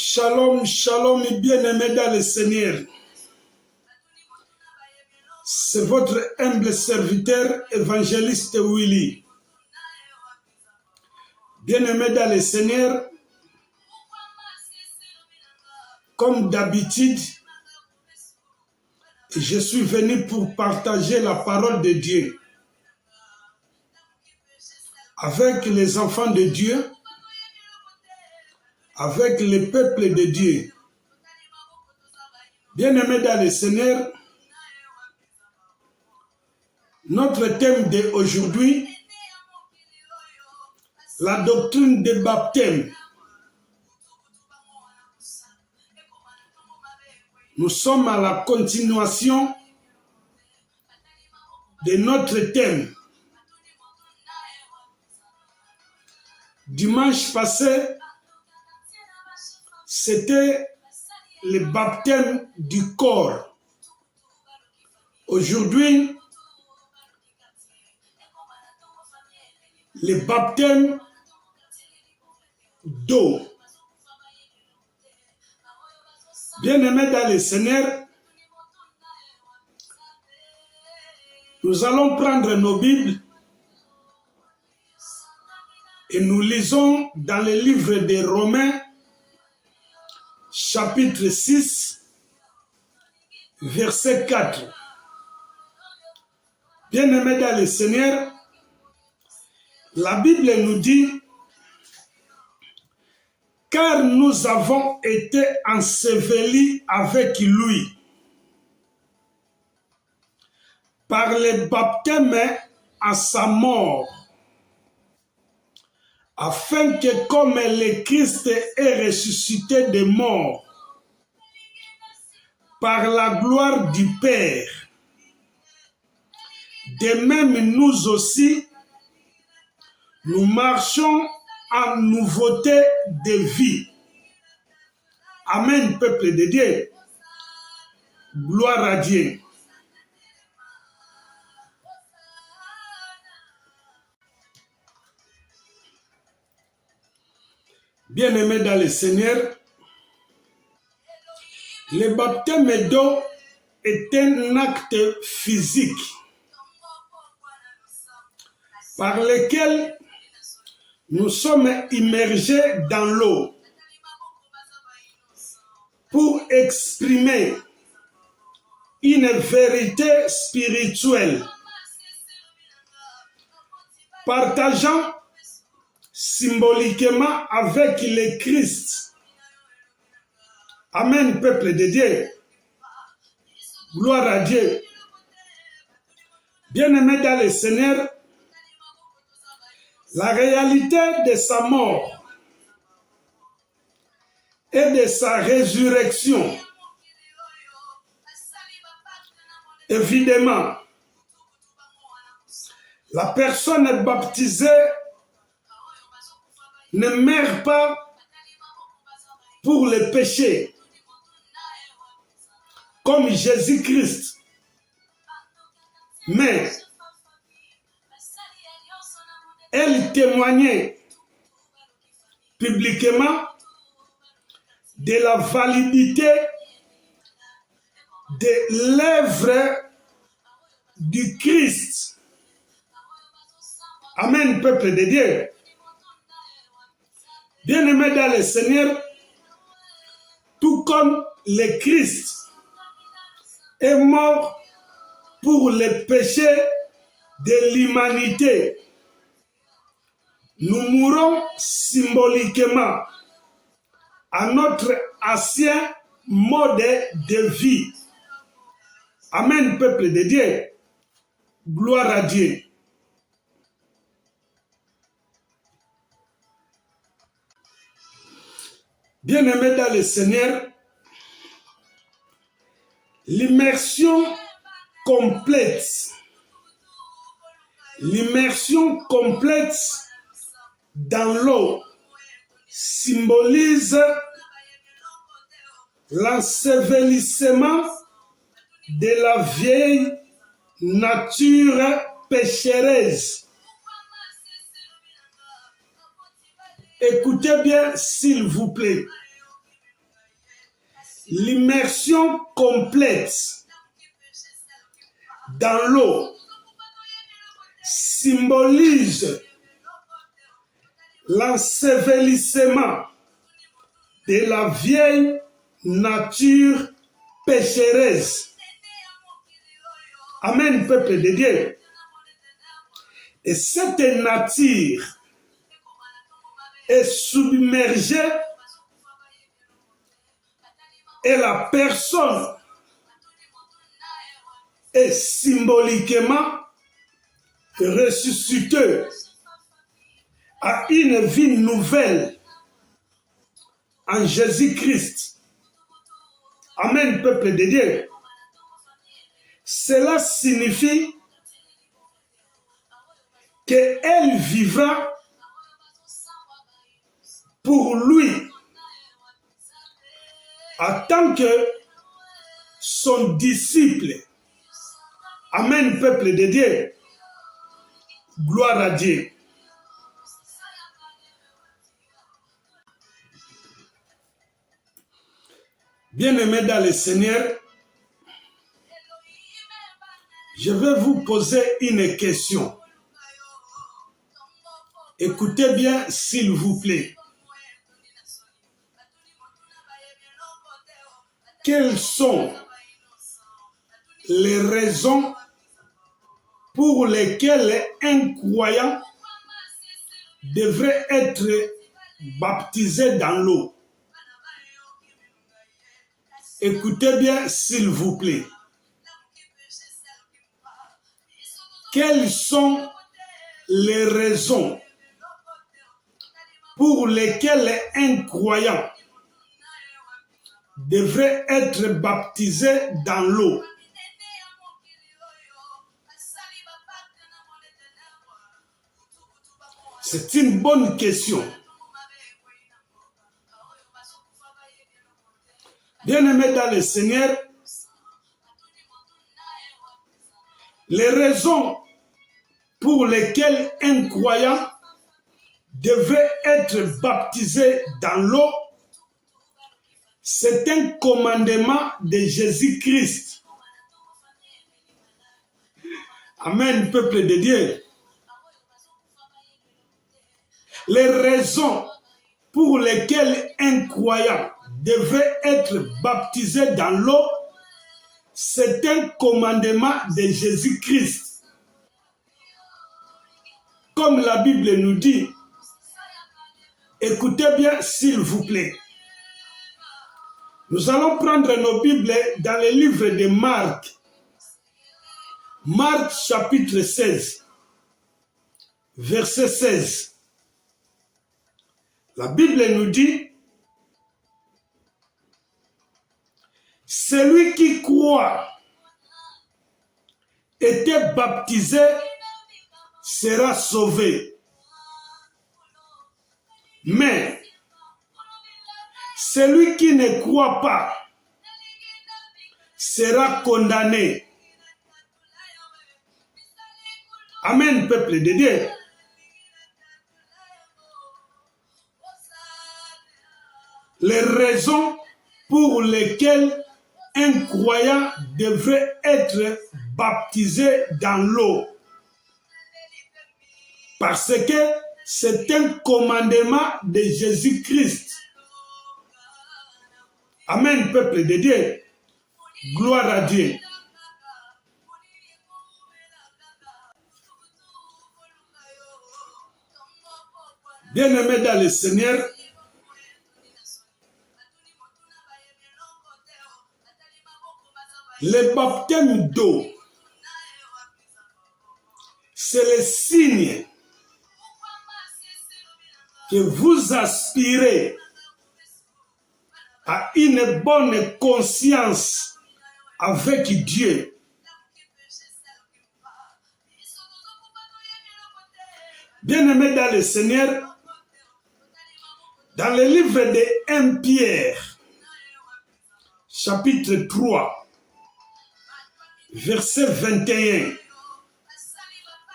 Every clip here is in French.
Shalom, shalom et bien-aimés dans le Seigneur. C'est votre humble serviteur, évangéliste Willy. Bien-aimés dans le Seigneur, comme d'habitude, je suis venu pour partager la parole de Dieu avec les enfants de Dieu, avec le peuple de Dieu. Bien-aimés dans le Seigneur, notre thème d'aujourd'hui, la doctrine des baptêmes. Nous sommes à la continuation de notre thème. Dimanche passé, c'était le baptême du corps. Aujourd'hui, le baptême d'eau. Bien-aimés dans le Seigneur, nous allons prendre nos Bibles et nous lisons dans le livre des Romains, chapitre 6, verset 4. Bien-aimés dans le Seigneur, la Bible nous dit: car nous avons été ensevelis avec lui par le baptême à sa mort, afin que comme le Christ est ressuscité des morts par la gloire du Père, de même nous aussi, nous marchons en nouveauté de vie. Amen, peuple de Dieu. Gloire à Dieu. Bien-aimés dans le Seigneur, le baptême d'eau est un acte physique par lequel nous sommes immergés dans l'eau pour exprimer une vérité spirituelle, partageant symboliquement avec le Christ. Amen, peuple de Dieu. Gloire à Dieu. Bien-aimés dans le Seigneur, la réalité de sa mort et de sa résurrection, évidemment, la personne baptisée ne meurt pas pour le péché, comme Jésus-Christ, mais elle témoignait publiquement de la validité de l'œuvre du Christ. Amen, peuple de Dieu. Bien-aimés dans le Seigneur, tout comme le Christ est mort pour le péché de l'humanité, nous mourons symboliquement à notre ancien mode de vie. Amen, peuple de Dieu. Gloire à Dieu. Bien-aimés dans le Seigneur, l'immersion complète dans l'eau symbolise l'ensevelissement de la vieille nature pécheresse. Écoutez bien, s'il vous plaît. l'immersion complète dans l'eau symbolise l'ensevelissement de la vieille nature pécheresse. Amen, peuple de Dieu. Et cette nature est submergée et la personne est symboliquement ressuscitée à une vie nouvelle en Jésus-Christ. Amen, peuple de Dieu. Cela signifie qu'elle vivra pour lui en tant que son disciple. Amen, peuple de Dieu. Gloire à Dieu. Bien-aimés dans le Seigneur, je vais vous poser une question. Écoutez bien, s'il vous plaît. Quelles sont les raisons pour lesquelles un croyant devrait être baptisé dans l'eau? Écoutez bien, s'il vous plaît. Quelles sont les raisons pour lesquelles un croyant devrait être baptisé dans l'eau? C'est une bonne question. Bien-aimés dans le Seigneur, les raisons pour lesquelles un croyant devrait être baptisé dans l'eau, c'est un commandement de Jésus-Christ. Amen, peuple de Dieu. Les raisons pour lesquelles un croyant devrait être baptisé dans l'eau, c'est un commandement de Jésus-Christ. Comme la Bible nous dit, écoutez bien s'il vous plaît. Nous allons prendre nos Bibles dans le livre de Marc. Marc chapitre 16, verset 16. La Bible nous dit, celui qui croit était baptisé sera sauvé. Mais celui qui ne croit pas sera condamné. Amen, peuple de Dieu. Les raisons pour lesquelles un croyant devrait être baptisé dans l'eau. Parce que c'est un commandement de Jésus-Christ. Amen, peuple de Dieu. Gloire à Dieu. Bien-aimés dans le Seigneur, le baptême d'eau, c'est le signe que vous aspirez à une bonne conscience avec Dieu. Bien-aimés dans le Seigneur, dans le livre de 1 Pierre, chapitre 3, verset 21,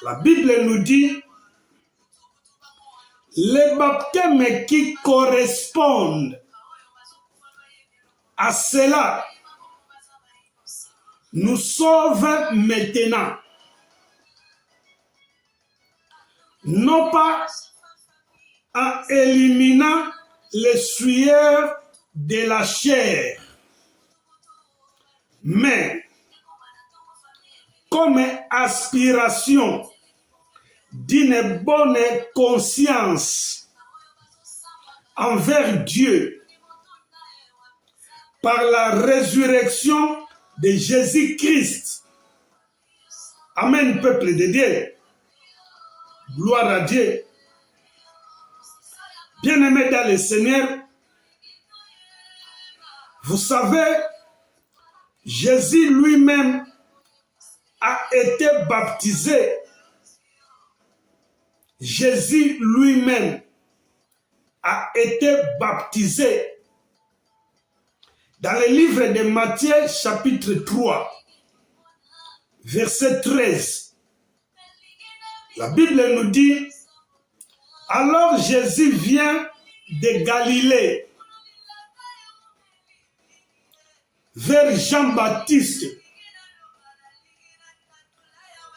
la Bible nous dit, les baptêmes qui correspondent à cela nous sauve maintenant, non pas en éliminant les sueurs de la chair, mais comme aspiration d'une bonne conscience envers Dieu par la résurrection de Jésus-Christ. Amen, peuple de Dieu. Gloire à Dieu. Bien-aimés dans le Seigneur, vous savez, Jésus lui-même a été baptisé. Jésus lui-même a été baptisé. Dans le livre de Matthieu, chapitre 3, verset 13, la Bible nous dit, alors Jésus vient de Galilée vers Jean-Baptiste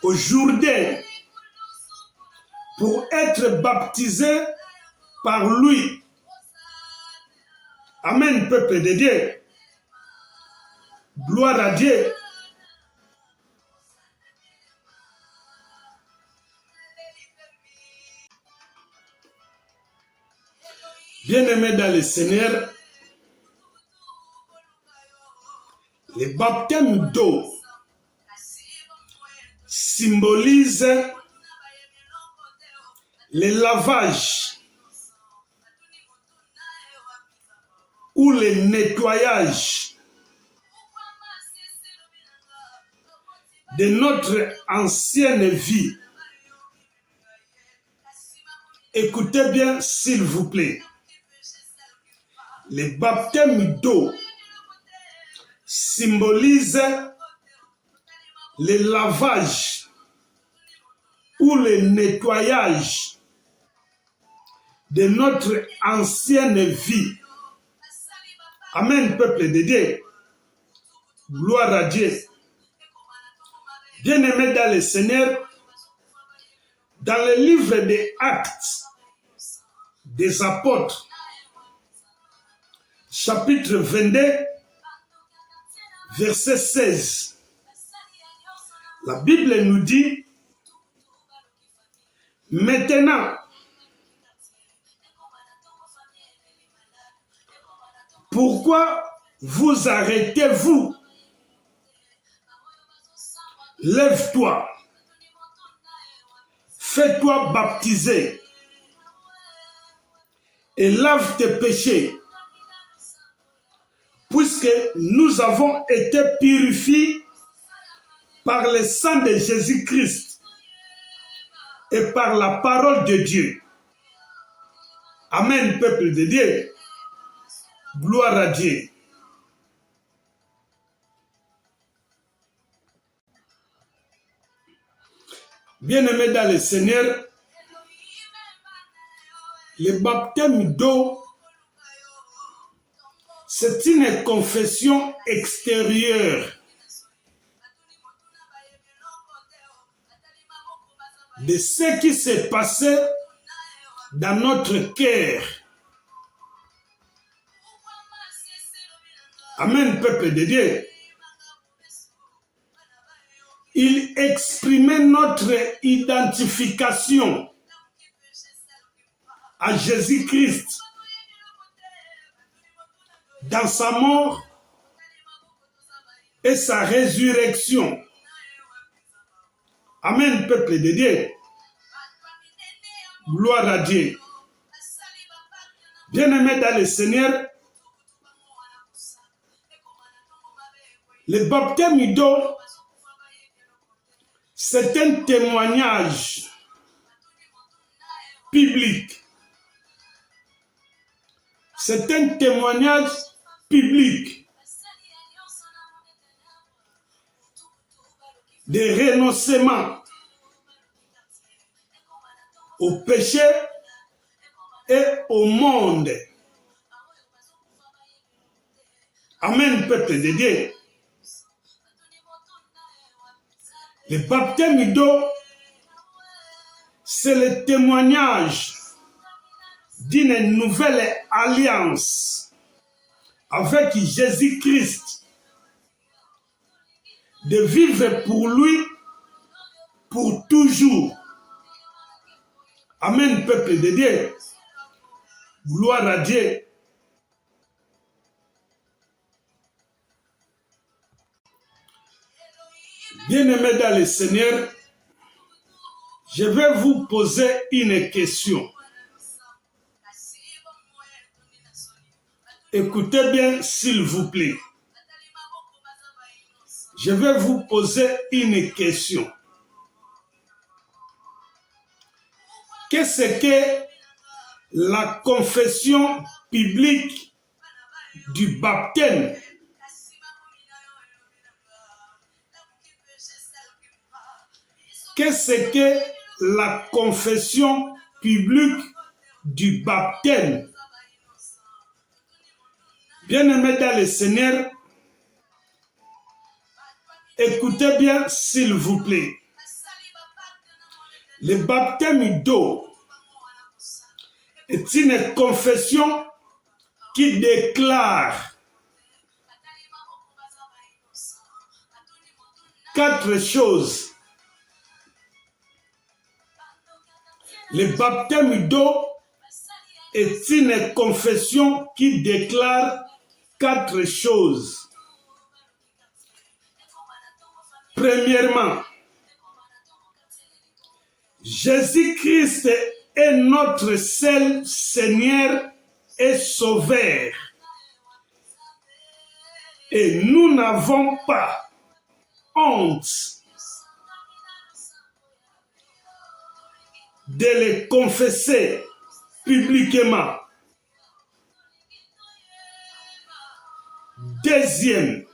au Jourdain pour être baptisé par lui. Amen, peuple de Dieu. Gloire à Dieu. Bien-aimés dans le Seigneur, le baptême d'eau symbolise le lavage ou le nettoyage de notre ancienne vie. Écoutez bien, s'il vous plaît. Le baptême d'eau symbolise le lavage ou le nettoyage de notre ancienne vie. Amen, peuple de Dieu. Gloire à Dieu. Bien-aimés dans le Seigneur, dans le livre des Actes des Apôtres, chapitre 22, verset 16, la Bible nous dit, maintenant, pourquoi vous arrêtez-vous? Lève-toi, fais-toi baptiser et lave tes péchés, puisque nous avons été purifiés par le sang de Jésus-Christ et par la parole de Dieu. Amen, peuple de Dieu. Gloire à Dieu. Bien-aimés dans le Seigneur, le baptême d'eau, c'est une confession extérieure de ce qui s'est passé dans notre cœur. Amen, peuple de Dieu. Il exprimait notre identification à Jésus-Christ dans sa mort et sa résurrection. Amen, peuple de Dieu. Gloire à Dieu. Bien-aimés dans le Seigneur, le baptême d'eau, c'est un témoignage public. C'est un témoignage public de renoncement au péché et au monde. Amen, peuple de Dieu. Le baptême d'eau, c'est le témoignage d'une nouvelle alliance avec Jésus-Christ, de vivre pour lui pour toujours. Amen, peuple de Dieu. Gloire à Dieu. Bien-aimés dans le Seigneur, je vais vous poser une question. Écoutez bien, s'il vous plaît. Je vais vous poser une question. Qu'est-ce que la confession publique du baptême? Qu'est-ce que la confession publique du baptême? Bien-aimés dans le Seigneur, écoutez bien s'il vous plaît. Le baptême d'eau est une confession qui déclare 4 choses. Le baptême d'eau est une confession qui déclare 4 choses. Premièrement, Jésus-Christ est notre seul Seigneur et Sauveur. Et nous n'avons pas honte de le confesser publiquement. Deuxième,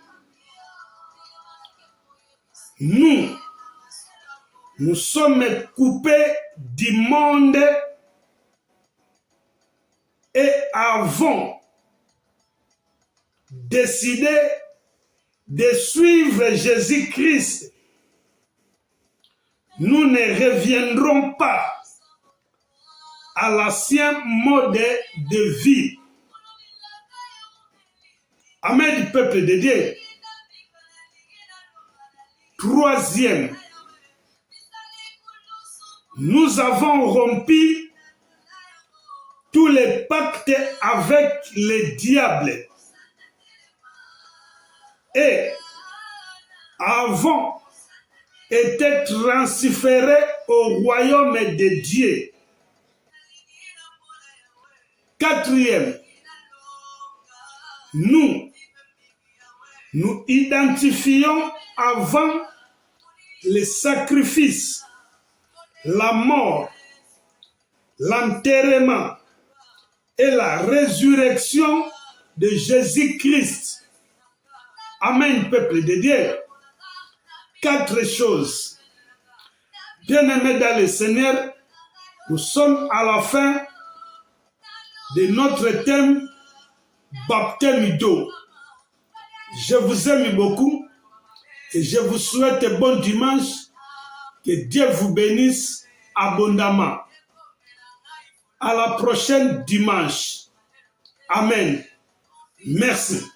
nous sommes coupés du monde et avons décidé de suivre Jésus-Christ. Nous ne reviendrons pas à l'ancien mode de vie. Amen, peuple de Dieu. Troisième, nous avons rompu tous les pactes avec le diable et avons été transférés au royaume de Dieu. Quatrième, nous identifions avant le sacrifice, la mort, l'enterrement et la résurrection de Jésus-Christ. Amen, peuple de Dieu. 4 choses. Bien-aimés dans le Seigneur, nous sommes à la fin de notre thème baptême d'eau. Je vous aime beaucoup et je vous souhaite bon dimanche. Que Dieu vous bénisse abondamment. À la prochaine dimanche. Amen. Merci.